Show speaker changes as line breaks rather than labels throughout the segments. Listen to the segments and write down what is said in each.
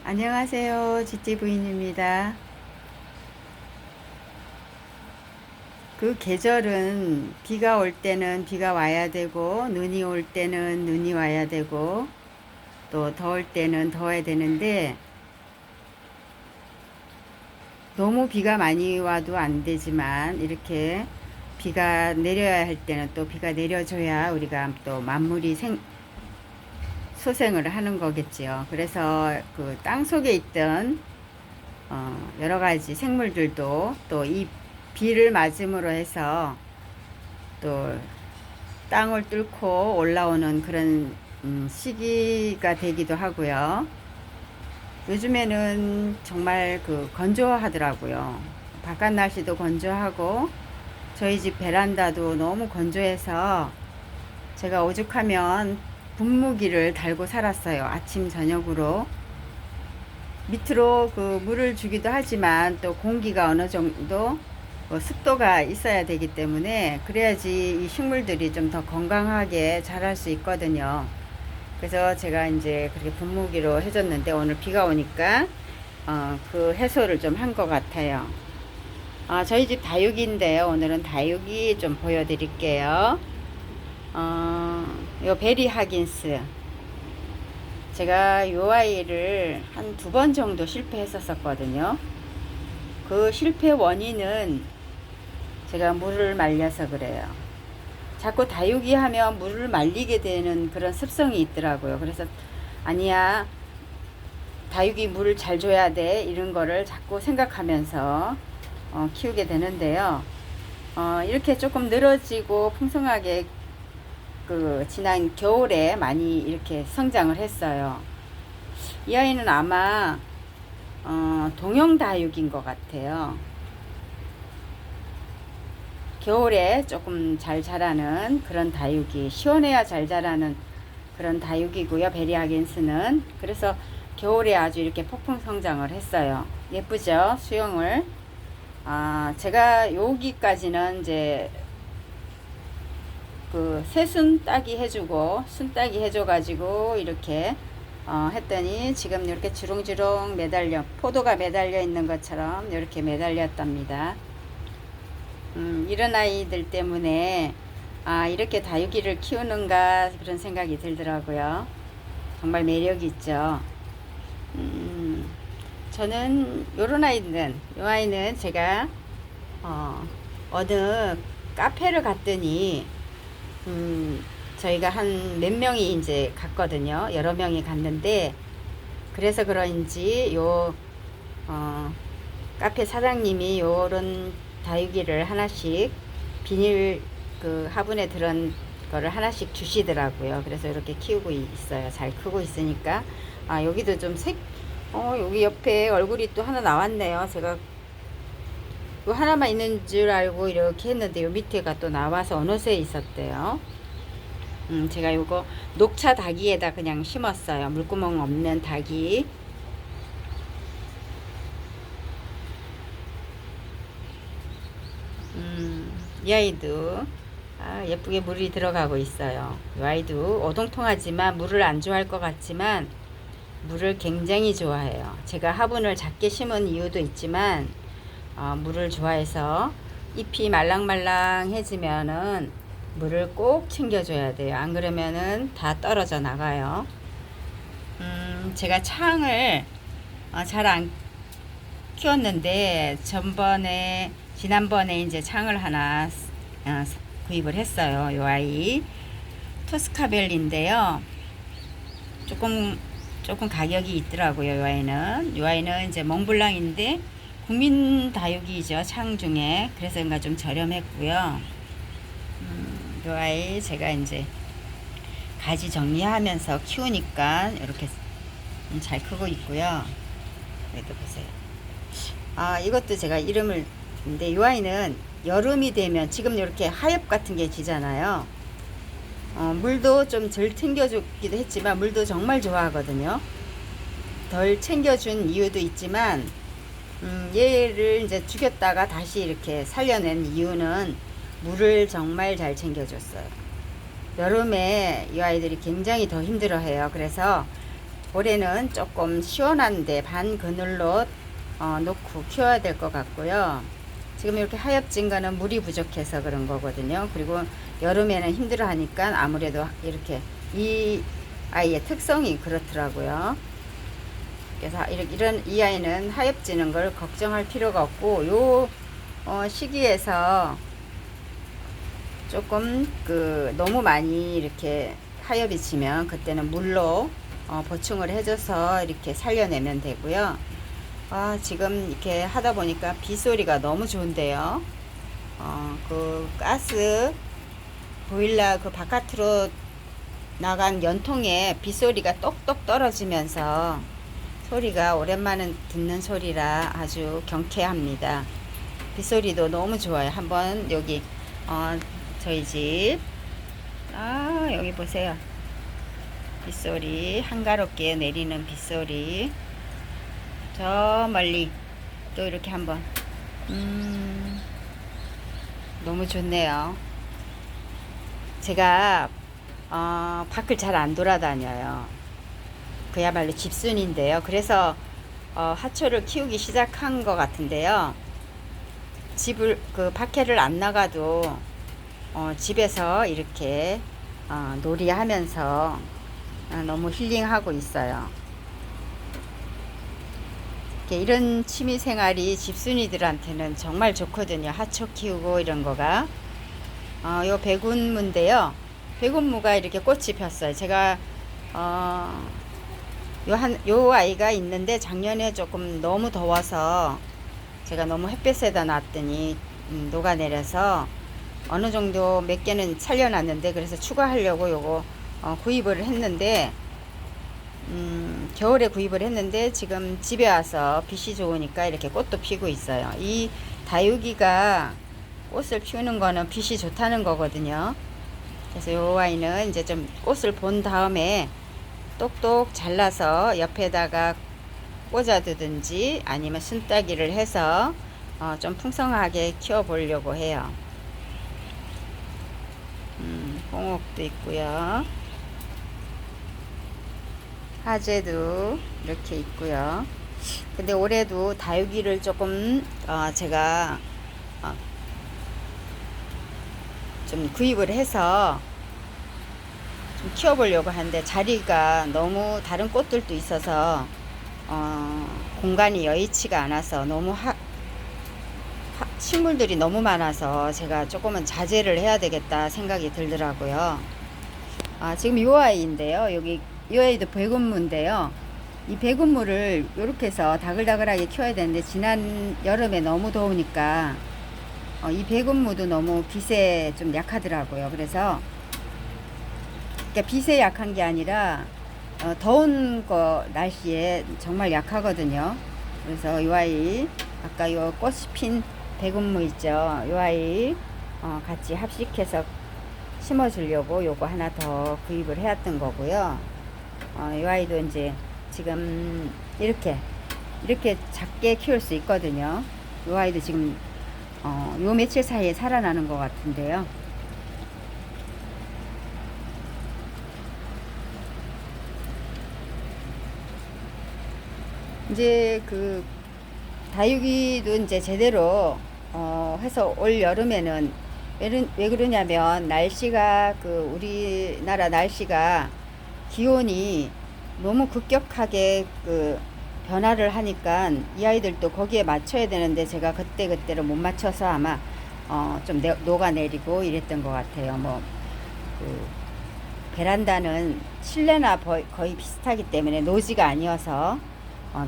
안녕하세요. 지찌 부인입니다. 그 계절은 비가 올 때는 비가 와야 되고, 눈이 올 때는 눈이 와야 되고, 또 더울 때는 더워야 되는데, 너무 비가 많이 와도 안 되지만, 이렇게 비가 내려야 할 때는 또 비가 내려줘야 우리가 또 만물이 소생을 하는 거겠지요. 그래서 그 땅 속에 있던 여러 가지 생물들도 또 이 비를 맞음으로 해서 또 땅을 뚫고 올라오는 그런 시기가 되기도 하고요. 요즘에는 정말 그 건조하더라고요. 바깥 날씨도 건조하고 저희 집 베란다도 너무 건조해서 제가 오죽하면 분무기를 달고 살았어요. 아침 저녁으로 밑으로 그 물을 주기도 하지만 또 공기가 어느 정도 습도가 있어야 되기 때문에 그래야지 이 식물들이 좀 더 건강하게 자랄 수 있거든요. 그래서 제가 이제 그렇게 분무기로 해줬는데 오늘 비가 오니까 그 해소를 좀 한 것 같아요. 저희 집 다육이인데요. 오늘은 다육이 좀 보여드릴게요. 요 베리 하긴스. 제가 요 아이를 한 2번 정도 실패했었거든요. 그 실패 원인은 제가 물을 말려서 그래요. 자꾸 다육이 하면 물을 말리게 되는 그런 습성이 있더라고요. 그래서 아니야, 다육이 물을 잘 줘야 돼, 이런 거를 자꾸 생각하면서 키우게 되는데요. 이렇게 조금 늘어지고 풍성하게 그 지난 겨울에 많이 이렇게 성장을 했어요. 이 아이는 아마 동영 다육인 것 같아요. 겨울에 조금 잘 자라는 그런 다육이, 시원해야 잘 자라는 그런 다육이고요. 베리 하긴스는. 그래서 겨울에 아주 이렇게 폭풍 성장을 했어요. 예쁘죠? 수영을. 제가 여기까지는 이제 그 새순 따기 해주고 순 따기 해줘가지고 이렇게 했더니 지금 이렇게 주렁주렁 매달려, 포도가 매달려 있는 것처럼 이렇게 매달렸답니다. 이런 아이들 때문에 이렇게 다육이를 키우는가 그런 생각이 들더라고요. 정말 매력이 있죠. 저는 요런 아이는, 요 아이는 제가 어느 카페를 갔더니 저희가 한 몇 명이 이제 갔거든요. 여러 명이 갔는데, 그래서 그런지 카페 사장님이 요런 다육이를 하나씩 비닐 그 화분에 들은 거를 하나씩 주시더라고요. 그래서 이렇게 키우고 있어요. 잘 크고 있으니까. 여기도 좀 여기 옆에 얼굴이 또 하나 나왔네요. 제가 요 하나만 있는 줄 알고 이렇게 했는데 요 밑에가 또 나와서 어느새 있었대요. 제가 요거 녹차 닭이에다 그냥 심었어요. 물구멍 없는 닭이. 이 아이도 예쁘게 물이 들어가고 있어요. 이 아이도 오동통하지만 물을 안 좋아할 것 같지만 물을 굉장히 좋아해요. 제가 화분을 작게 심은 이유도 있지만 물을 좋아해서 잎이 말랑말랑해지면은 물을 꼭 챙겨줘야 돼요. 안 그러면은 다 떨어져 나가요. 제가 창을 잘 안 키웠는데 지난번에 이제 창을 하나 구입을 했어요. 요 아이 토스카벨리인데요. 조금 가격이 있더라고요. 요 아이는 이제 몽블랑인데 국민 다육이죠. 창 중에. 그래서 그런가 좀 저렴했고요. 요 아이 제가 이제 가지 정리하면서 키우니까 이렇게 잘 크고 있고요. 여기도 보세요. 이것도 제가 근데 이 아이는 여름이 되면 지금 이렇게 하엽 같은 게 지잖아요. 물도 좀 덜 챙겨주기도 했지만 물도 정말 좋아하거든요. 덜 챙겨준 이유도 있지만 얘를 이제 죽였다가 다시 이렇게 살려낸 이유는 물을 정말 잘 챙겨줬어요. 여름에 이 아이들이 굉장히 더 힘들어해요. 그래서 올해는 조금 시원한데 반 그늘로 놓고 키워야 될 것 같고요. 지금 이렇게 하엽진 거는 물이 부족해서 그런 거거든요. 그리고 여름에는 힘들어 하니까 아무래도 이렇게 이 아이의 특성이 그렇더라고요. 그래서 이런 이 아이는 하엽지는 걸 걱정할 필요가 없고, 요 시기에서 조금 너무 많이 이렇게 하엽이 지면 그때는 물로 보충을 해줘서 이렇게 살려내면 되고요. 지금 이렇게 하다 보니까 빗소리가 너무 좋은데요. 그 가스 보일러 그 바깥으로 나간 연통에 빗소리가 똑똑 떨어지면서 소리가 오랜만에 듣는 소리라 아주 경쾌합니다. 빗소리도 너무 좋아요. 한번 여기 저희 집 여기 보세요. 빗소리 한가롭게 내리는 빗소리. 저 멀리 또 이렇게 한번 너무 좋네요. 제가 밖을 잘 안 돌아다녀요. 그야말로 집순인데요. 그래서 하초를 키우기 시작한 것 같은데요. 밖에를 안 나가도 집에서 이렇게 놀이하면서 너무 힐링하고 있어요. 이런 취미 생활이 집순이들한테는 정말 좋거든요. 하초 키우고 이런 거가. 요 백운무인데요. 백운무가 이렇게 꽃이 폈어요. 제가 요 아이가 있는데 작년에 조금 너무 더워서 제가 너무 햇볕에다 놨더니 녹아내려서 어느 정도 몇 개는 살려놨는데, 그래서 추가하려고 요거 구입을 했는데 겨울에 구입을 했는데 지금 집에 와서 빛이 좋으니까 이렇게 꽃도 피고 있어요. 이 다육이가 꽃을 피우는 거는 빛이 좋다는 거거든요. 그래서 요 아이는 이제 좀 꽃을 본 다음에 똑똑 잘라서 옆에다가 꽂아두든지 아니면 순따기를 해서 좀 풍성하게 키워 보려고 해요. 홍옥도 있고요. 화재도 이렇게 있고요. 근데 올해도 다육이를 조금 제가 좀 구입을 해서 좀 키워보려고 하는데 자리가 너무 다른 꽃들도 있어서 공간이 여의치가 않아서 너무 식물들이 너무 많아서 제가 조금은 자제를 해야 되겠다 생각이 들더라고요. 지금 이 아이인데요. 여기 이 아이도 백운무인데요. 이 백운무를 이렇게 해서 다글다글하게 키워야 되는데 지난 여름에 너무 더우니까 이 백운무도 너무 빛에 좀 약하더라고요. 그래서 그러니까 빛에 약한 게 아니라 더운 날씨에 정말 약하거든요. 그래서 이 아이 아까 요 꽃이 핀 백운무 있죠. 이 아이 같이 합식해서 심어주려고 요거 하나 더 구입을 해왔던 거고요. 이 아이도 이제 지금 이렇게 작게 키울 수 있거든요. 이 아이도 지금 요 며칠 사이에 살아나는 것 같은데요. 이제 다육이도 이제 제대로 해서 올 여름에는 왜 그러냐면 날씨가 우리나라 날씨가 기온이 너무 급격하게 변화를 하니까 이 아이들도 거기에 맞춰야 되는데 제가 그때를 못 맞춰서 아마 좀 녹아내리고 이랬던 것 같아요. 베란다는 실내나 거의 비슷하기 때문에 노지가 아니어서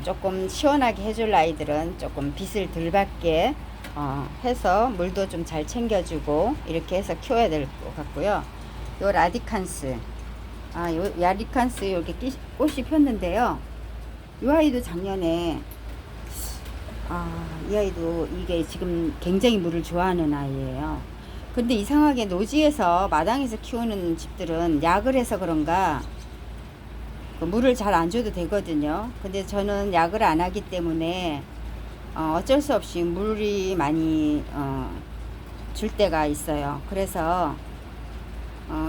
조금 시원하게 해줄 아이들은 조금 빛을 덜 받게 해서 물도 좀 잘 챙겨주고 이렇게 해서 키워야 될 것 같고요. 요 라디칸스, 요 라디칸스 이렇게 꽃이 폈는데요. 이 아이도 작년에 이 아이도 이게 지금 굉장히 물을 좋아하는 아이예요. 근데 이상하게 노지에서 마당에서 키우는 집들은 약을 해서 그런가 물을 잘 안 줘도 되거든요. 근데 저는 약을 안 하기 때문에 어쩔 수 없이 물이 많이 줄 때가 있어요. 그래서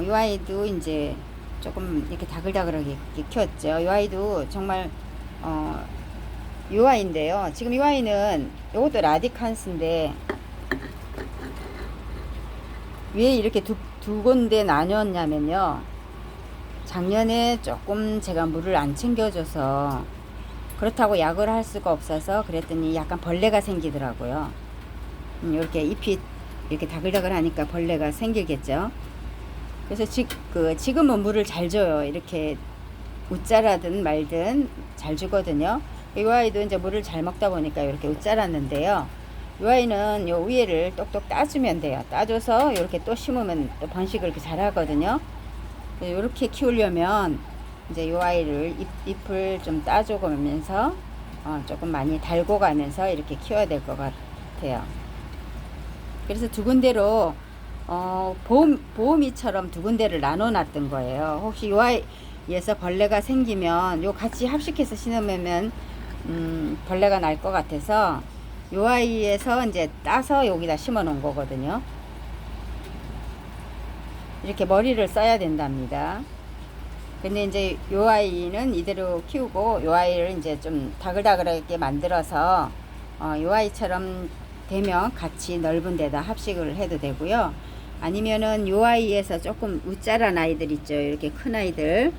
이 아이도 이제 조금 이렇게 다글다글하게 이렇게 키웠죠. 이 아이도 정말 이 아이인데요. 지금 이 아이는 이것도 라디칸스인데 왜 이렇게 두 군데 나뉘었냐면요. 작년에 조금 제가 물을 안 챙겨줘서 그렇다고 약을 할 수가 없어서 그랬더니 약간 벌레가 생기더라고요. 이렇게 잎이 이렇게 다글다글 하니까 벌레가 생기겠죠. 그래서 지금은 물을 잘 줘요. 이렇게 웃자라든 말든 잘 주거든요. 이 아이도 이제 물을 잘 먹다 보니까 이렇게 웃자랐는데요. 이 아이는 요 위에를 똑똑 따주면 돼요. 따줘서 이렇게 또 심으면 또 번식을 이렇게 잘 하거든요. 이렇게 키우려면 이제 이 아이를 잎을 좀 따줘가면서 조금 많이 달고 가면서 이렇게 키워야 될 것 같아요. 그래서 두 군데로 보호미처럼 두 군데를 나눠 놨던 거예요. 혹시 이 아이에서 벌레가 생기면 요 같이 합식해서 심으면 벌레가 날 것 같아서 요 아이에서 이제 따서 여기다 심어 놓은 거거든요. 이렇게 머리를 써야 된답니다. 근데 이제 요 아이는 이대로 키우고 요 아이를 이제 좀 다글다글하게 만들어서 요 아이처럼 되면 같이 넓은 데다 합식을 해도 되고요. 아니면은 요 아이에서 조금 웃자란 아이들 있죠. 이렇게 큰 아이들.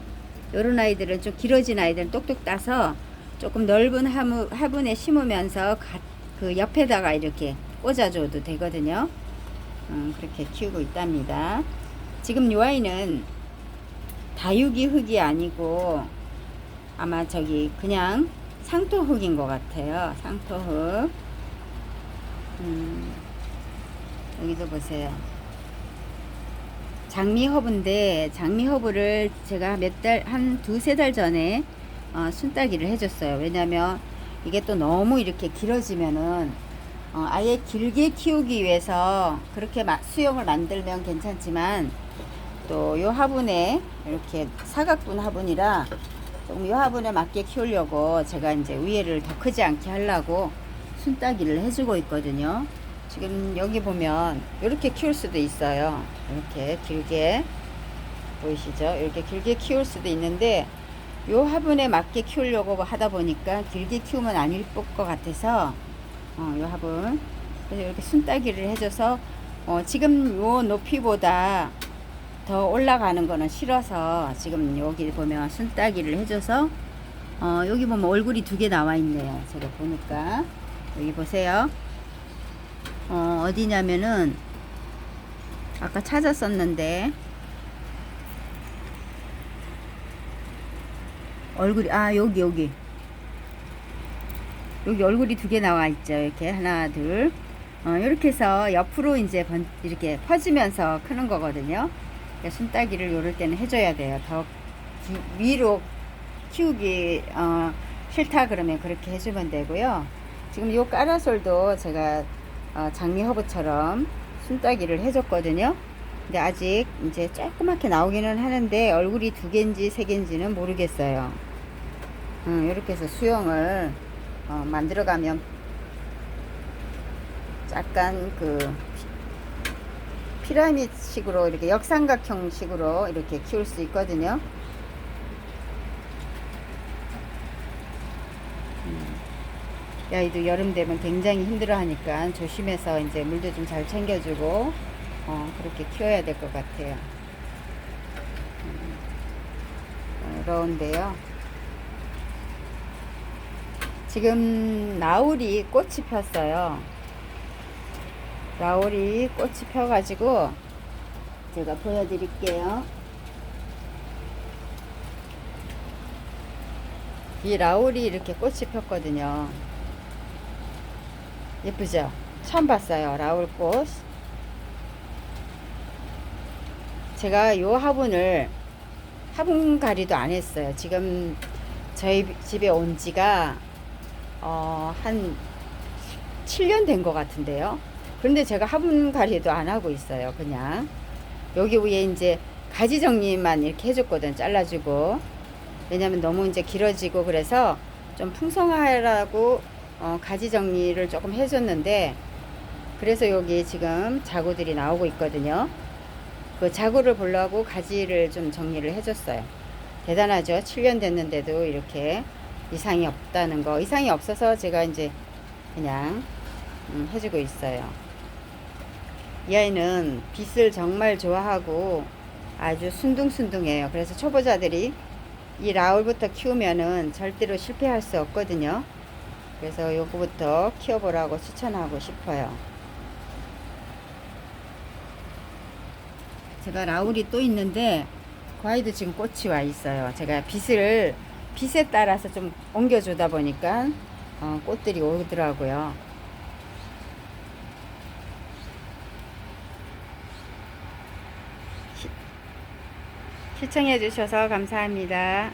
요런 아이들은 좀 길어진 아이들은 똑똑 따서 조금 넓은 화분에 심으면서 그 옆에다가 이렇게 꽂아줘도 되거든요. 그렇게 키우고 있답니다. 지금 요 아이는 다육이 흙이 아니고 아마 저기 그냥 상토흙인 것 같아요. 상토흙. 여기도 보세요. 장미허브인데 장미허브를 제가 한 두세 달 전에 순따기를 해줬어요. 왜냐면 이게 또 너무 이렇게 길어지면은 아예 길게 키우기 위해서 그렇게 수영을 만들면 괜찮지만 또 요 화분에 이렇게 사각분 화분이라 조금 요 화분에 맞게 키우려고 제가 이제 위에를 더 크지 않게 하려고 순따기를 해주고 있거든요. 지금 여기 보면 이렇게 키울 수도 있어요. 이렇게 길게 보이시죠? 이렇게 길게 키울 수도 있는데 요 화분에 맞게 키우려고 하다 보니까 길게 키우면 안 이쁠 것 같아서 요 화분 그래서 이렇게 순따기를 해줘서 지금 요 높이보다 더 올라가는 거는 싫어서 지금 여기 보면 순따기를 해줘서 여기 보면 얼굴이 두 개 나와 있네요. 제가 보니까 여기 보세요. 어디냐면은 아까 찾았었는데 얼굴이 여기 얼굴이 두 개 나와 있죠. 이렇게 하나 둘 이렇게 해서 옆으로 이제 이렇게 퍼지면서 크는 거거든요. 순따기를 요럴 때는 해줘야 돼요. 더 위로 키우기 싫다 그러면 그렇게 해주면 되고요. 지금 요 까라솔도 제가 장미허브처럼 순따기를 해줬거든요. 근데 아직 이제 조그맣게 나오기는 하는데 얼굴이 두 개인지 세 개인지는 모르겠어요. 이렇게 해서 수영을 만들어가면 약간 그 피라미드 식으로 이렇게 역삼각형 식으로 이렇게 키울 수 있거든요. 아이도 여름 되면 굉장히 힘들어 하니까 조심해서 이제 물도 좀 잘 챙겨주고 그렇게 키워야 될 것 같아요. 그런데요. 지금 나울이 꽃이 폈어요. 나울이 꽃이 펴가지고 제가 보여드릴게요. 이 라울이 이렇게 꽃이 폈거든요. 예쁘죠? 처음 봤어요. 라울꽃. 제가 요 화분을 화분갈이도 안 했어요. 지금 저희 집에 온 지가 한 7년 된 것 같은데요. 그런데 제가 화분갈이도 안 하고 있어요. 그냥 여기 위에 이제 가지 정리만 이렇게 해줬거든. 잘라주고. 왜냐면 너무 이제 길어지고 그래서 좀 풍성하라고 가지 정리를 조금 해줬는데 그래서 여기 지금 자구들이 나오고 있거든요. 그 자구를 보려고 가지를 좀 정리를 해줬어요. 대단하죠. 7년 됐는데도 이렇게 이상이 없다는 거. 이상이 없어서 제가 이제 그냥 해주고 있어요. 이 아이는 빛을 정말 좋아하고 아주 순둥순둥해요. 그래서 초보자들이 이 라울부터 키우면은 절대로 실패할 수 없거든요. 그래서 요거부터 키워보라고 추천하고 싶어요. 제가 라울이 또 있는데 그 아이도 지금 꽃이 와 있어요. 제가 빛에 따라서 좀 옮겨주다 보니까 꽃들이 오더라고요. 시청해 주셔서 감사합니다.